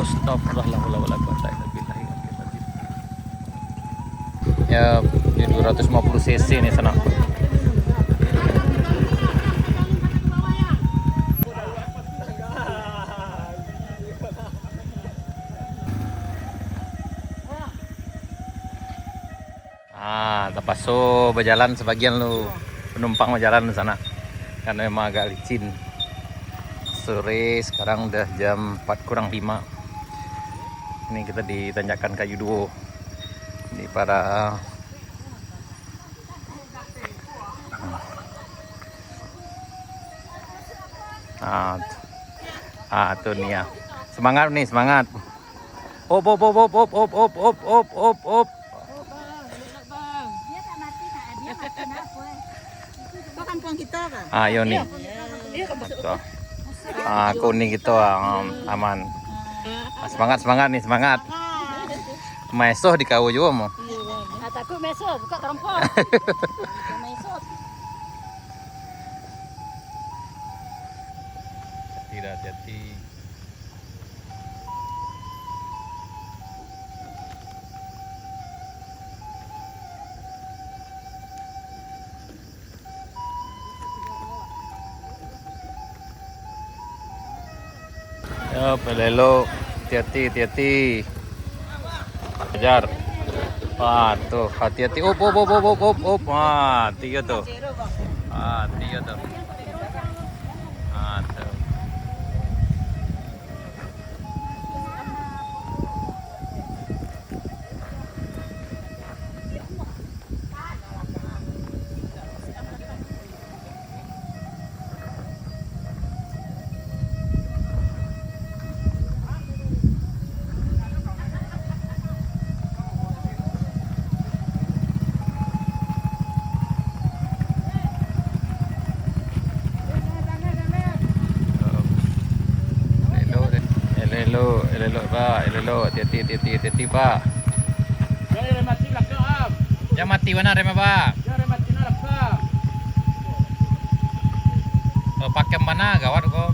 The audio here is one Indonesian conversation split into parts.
Astagfirullah, la wala quwata illa billah. Ya, di 250 cc nih sana. Lepas so berjalan sebagian lu penumpang berjalan di sana karena memang agak licin. Sore sekarang udah jam 4:05. Ini kita di tanjakan Kayu Duo. Ini para tuh nih ya. Semangat nih, semangat. Op. Kampung kita kan? Ayo nih. Tuh. Kuning gitu aman. Semangat nih, semangat. Meso di kau juga mau. Kataku meso buka terompong. Meso. Tidak hati-hati. Ya, pelelo, hati-hati. Kejar. Tuh, hati-hati. Op. Tiga tuh. Tiga tuh. Tuh. Elelo, hati-hati Pak. Yang mati mana remnya Pak? Pakai mana gawat kok?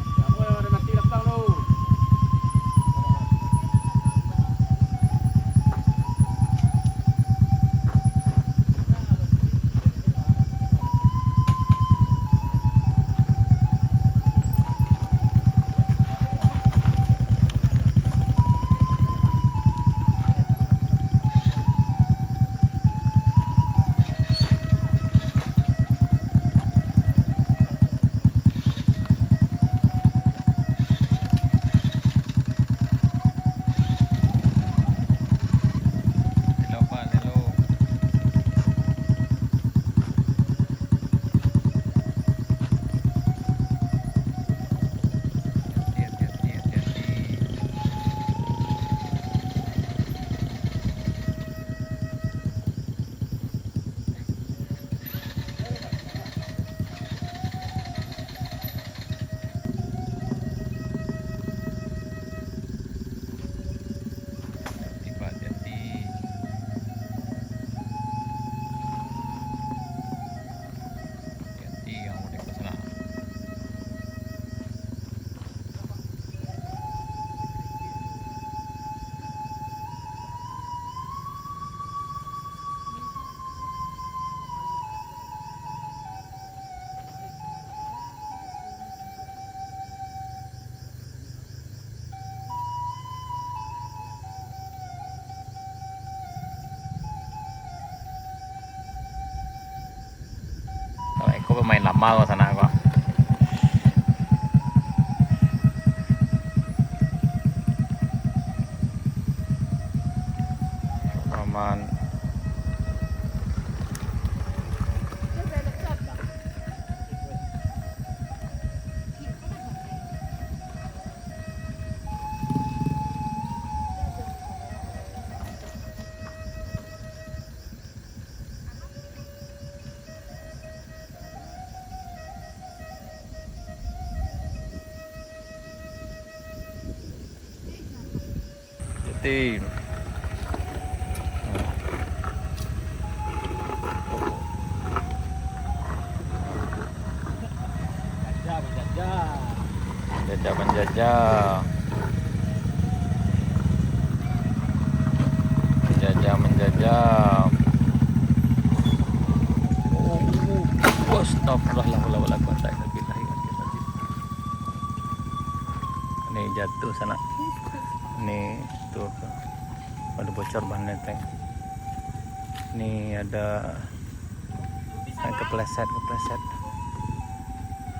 Kok pemain lama kok sana kok. Aman. Jadi penjajah. jam. Oh, astagfirullahaladzim. Ini jatuh sana. Ini tuh, ada bocor ban tank. Ini ada kepleset.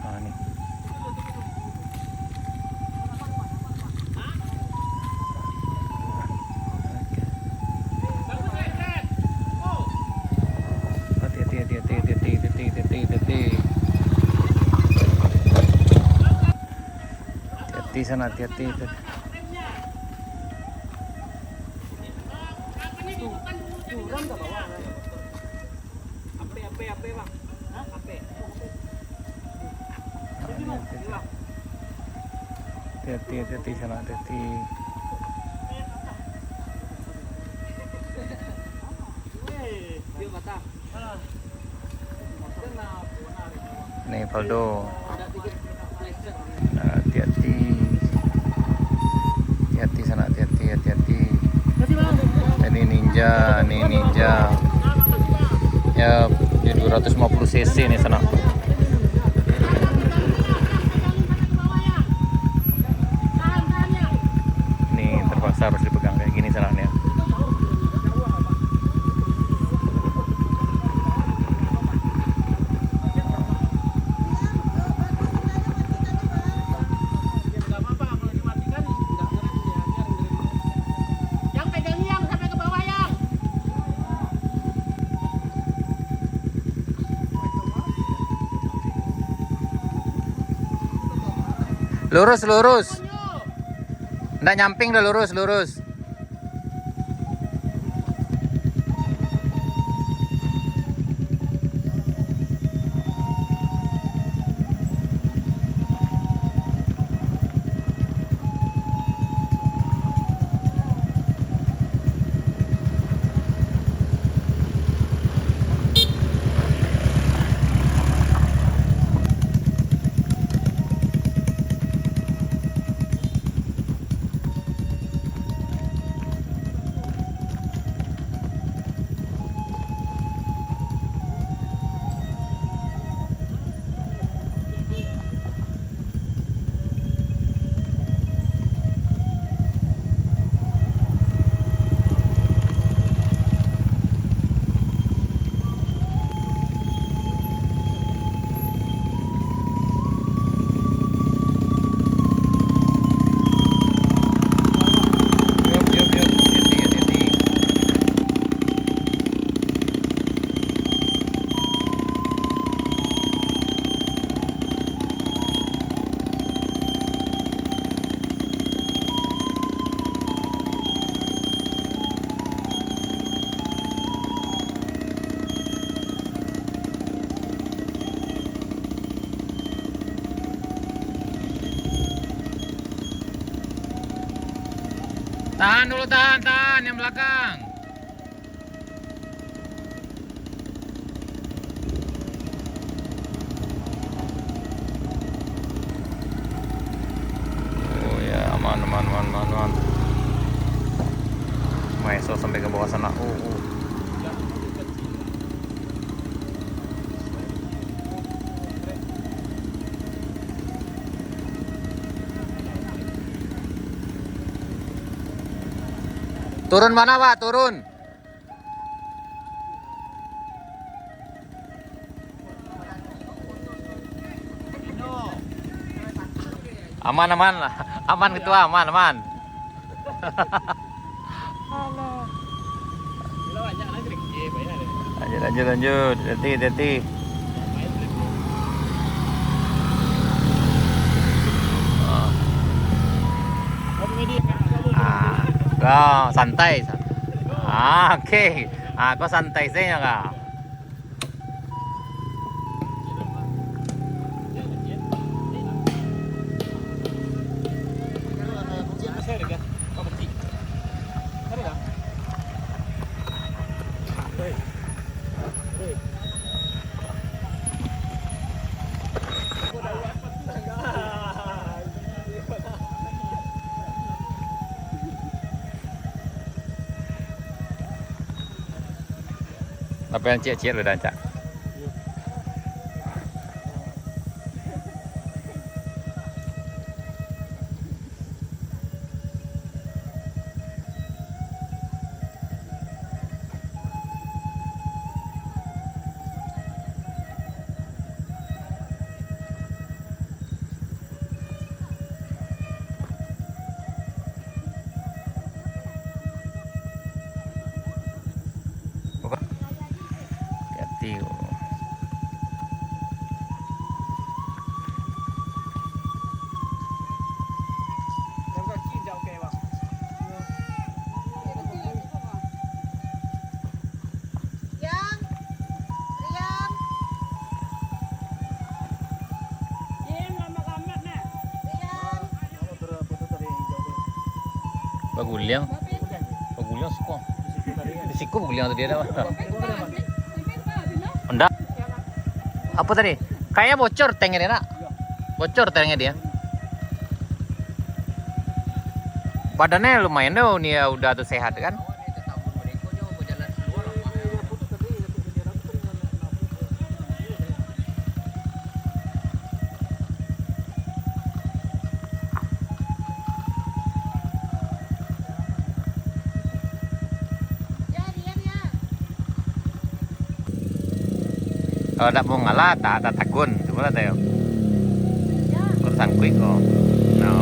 Nah, ini. Hati sana, hati-hati. Hati-hati sana, hati-hati. Nih Valdo. Hati-hati. Hati-hati sana, hati-hati. Ini ninja. Ya, dia 250 cc nih sana. Nih terpaksa harus dipegang kayak gini sananya. Lurus. Nggak nyamping dah, lurus. Tahan dulu, tahan yang belakang. Oh ya, aman. Maeso sampai ke bawah sana. Turun mana, Pak? Turun. Aman. Aman gitu, aman. Lanjut. Hati-hati. Santai. Oke. Kok santai saja kak? Tapi yang cek-cek udah cak. Hati. Baguliang. Baguliang suka. Di siku baguliang tadi ada. Enggak. Apa tadi? Kayaknya bocor tanknya dia, nak. Bocor tanknya dia. Badannya lumayan deh, nih ya udah tuh sehat kan? Kalau tak mau ngalah, tak takun, cuma tak tahu. Kau sangkui kok. No.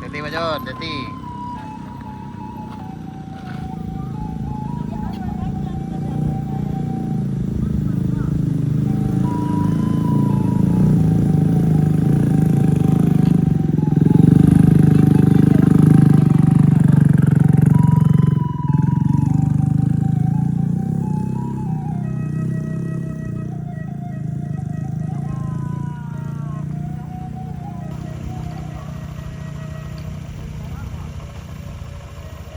Teti Bajon, teti.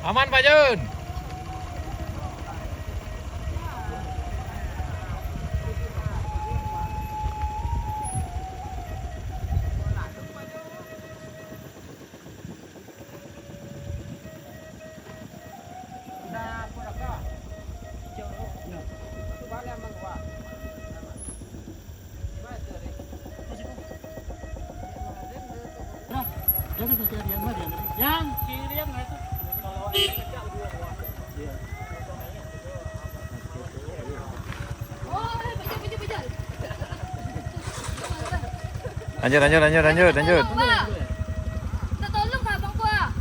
Aman Pak Jun. Yang kiri yang itu. Lanjut. Kita tolong Kak Bang Kwa.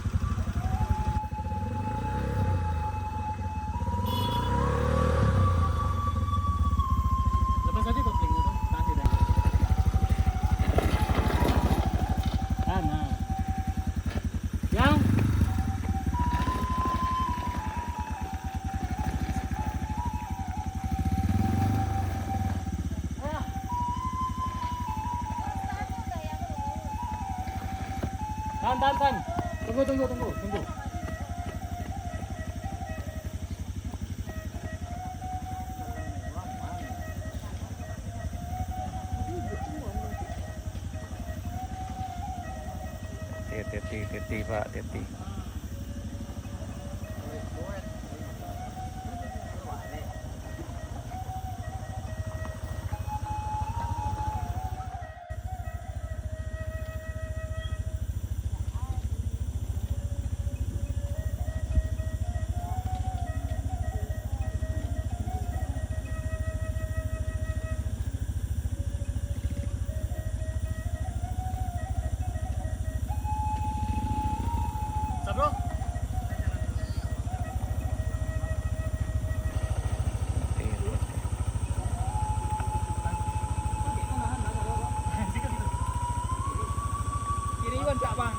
Lepas aja kopling itu, kasih dah. Nah. Yang Tan. Tunggu. Teti Pak, teti. Bro. Kiri Iwan Cak Bang,